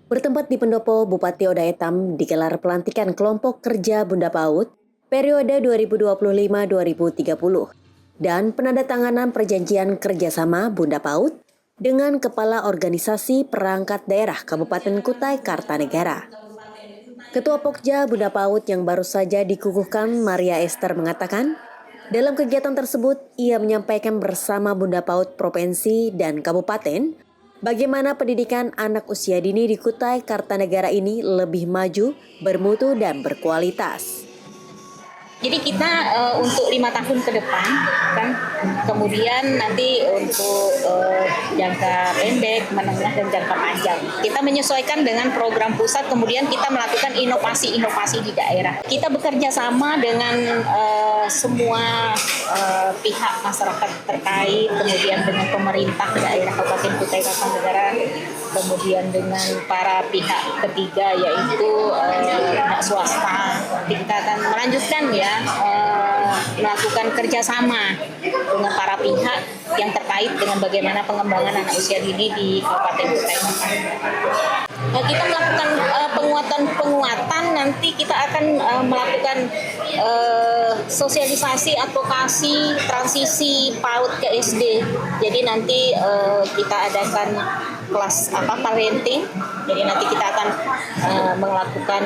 Bertempat di pendopo Bupati Oda Etam digelar pelantikan kelompok kerja Bunda PAUD periode 2025-2030 dan penandatanganan perjanjian kerjasama Bunda PAUD dengan Kepala Organisasi Perangkat Daerah Kabupaten Kutai Kartanegara. Ketua Pokja Bunda PAUD yang baru saja dikukuhkan, Maria Esther, mengatakan, dalam kegiatan tersebut ia menyampaikan bersama Bunda PAUD Provinsi dan Kabupaten bagaimana pendidikan anak usia dini di Kutai Kartanegara ini lebih maju, bermutu, dan berkualitas. Jadi kita untuk 5 tahun ke depan, kan, kemudian nanti untuk jangka pendek, menengah, dan jangka panjang. Kita menyesuaikan dengan program pusat, kemudian kita melakukan inovasi-inovasi di daerah. Kita bekerja sama dengan semua pihak masyarakat terkait, kemudian dengan pemerintah daerah Kabupaten Kutai Kartanegara, kemudian dengan para pihak ketiga yaitu pihak swasta. Kita akan melanjutkan melakukan kerjasama dengan para pihak yang terkait dengan bagaimana pengembangan anak usia dini di Kabupaten Kutai Kartanegara. Kita melakukan penguatan, nanti kita akan melakukan sosialisasi, advokasi, transisi PAUD ke SD. Jadi nanti kita adakan kelas parenting. Jadi nanti kita akan melakukan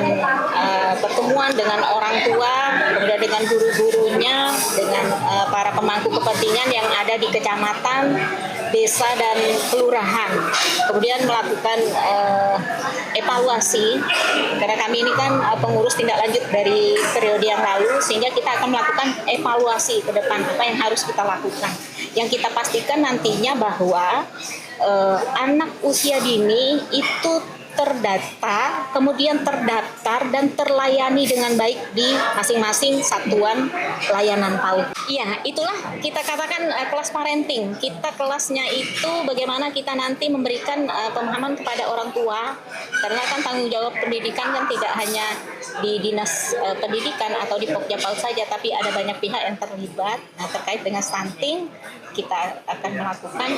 pertemuan dengan orang tua, kemudian dengan guru-gurunya, dengan para pemangku kepentingan yang ada di kecamatan, desa, dan kelurahan. Kemudian melakukan evaluasi, karena kami ini kan pengurus tindak lanjut dari periode yang lalu, sehingga kita akan melakukan evaluasi ke depan apa yang harus kita lakukan. Yang kita pastikan nantinya bahwa anak usia dini itu terdata, kemudian terdaftar dan terlayani dengan baik di masing-masing satuan layanan PAUD. Iya, itulah kita katakan kelas parenting. Kita kelasnya itu bagaimana kita nanti memberikan pemahaman kepada orang tua, karena kan tanggung jawab pendidikan kan tidak hanya di dinas pendidikan atau di Pokja PAUD saja, tapi ada banyak pihak yang terlibat. Nah, terkait dengan stunting, kita akan melakukan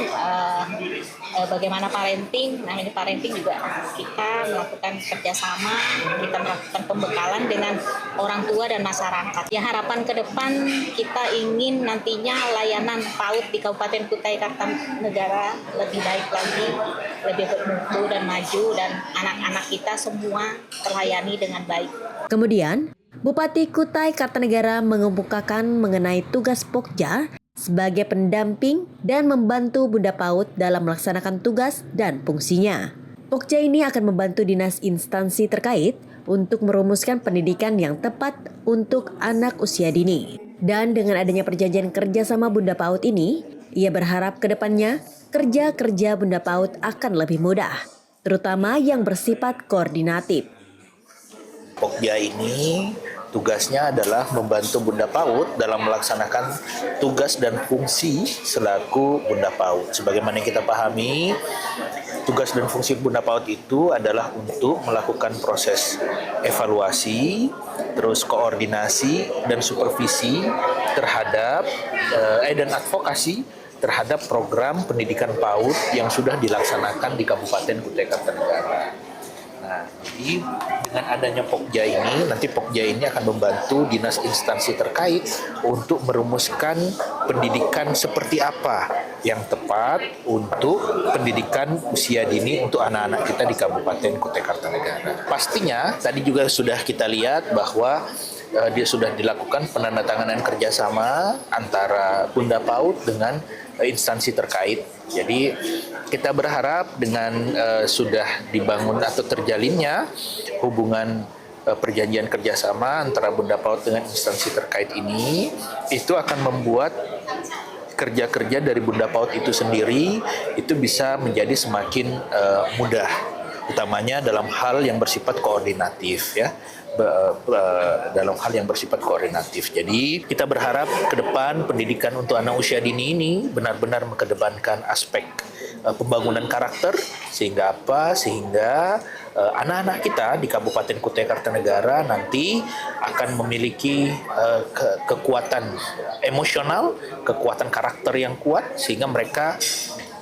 bagaimana parenting. Nah, ini parenting juga kita melakukan kerjasama, kita melakukan pembekalan dengan orang tua dan masyarakat. Ya, harapan ke depan kita ingin nantinya layanan PAUD di Kabupaten Kutai Kartanegara lebih baik lagi, lebih bermutu dan maju, dan anak-anak kita semua terlayani dengan baik. Kemudian, Bupati Kutai Kartanegara mengemukakan mengenai tugas Pokja sebagai pendamping dan membantu Bunda PAUD dalam melaksanakan tugas dan fungsinya. Pokja ini akan membantu dinas instansi terkait untuk merumuskan pendidikan yang tepat untuk anak usia dini. Dan dengan adanya perjanjian kerjasama Bunda PAUD ini, ia berharap ke depannya kerja-kerja Bunda PAUD akan lebih mudah, terutama yang bersifat koordinatif. Pokja ini tugasnya adalah membantu Bunda PAUD dalam melaksanakan tugas dan fungsi selaku Bunda PAUD. Sebagaimana yang kita pahami, tugas dan fungsi Bunda PAUD itu adalah untuk melakukan proses evaluasi, terus koordinasi dan supervisi terhadap dan advokasi terhadap program pendidikan PAUD yang sudah dilaksanakan di Kabupaten Kutai Kartanegara. Nah, jadi dengan adanya Pokja ini, nanti Pokja ini akan membantu dinas instansi terkait untuk merumuskan pendidikan seperti apa yang tepat untuk pendidikan usia dini untuk anak-anak kita di Kabupaten Kutai Kartanegara. Pastinya tadi juga sudah kita lihat bahwa dia sudah dilakukan penandatanganan kerjasama antara Bunda PAUD dengan instansi terkait. Jadi kita berharap dengan sudah dibangun atau terjalinnya hubungan perjanjian kerjasama antara Bunda PAUD dengan instansi terkait ini, itu akan membuat kerja-kerja dari Bunda PAUD itu sendiri itu bisa menjadi semakin mudah, utamanya dalam hal yang bersifat koordinatif, ya. Dalam hal yang bersifat koordinatif. Jadi kita berharap ke depan pendidikan untuk anak usia dini ini benar-benar mengedepankan aspek pembangunan karakter, sehingga anak-anak kita di Kabupaten Kutai Kartanegara nanti akan memiliki kekuatan emosional, kekuatan karakter yang kuat, sehingga mereka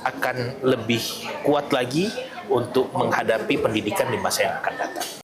akan lebih kuat lagi untuk menghadapi pendidikan di masa yang akan datang.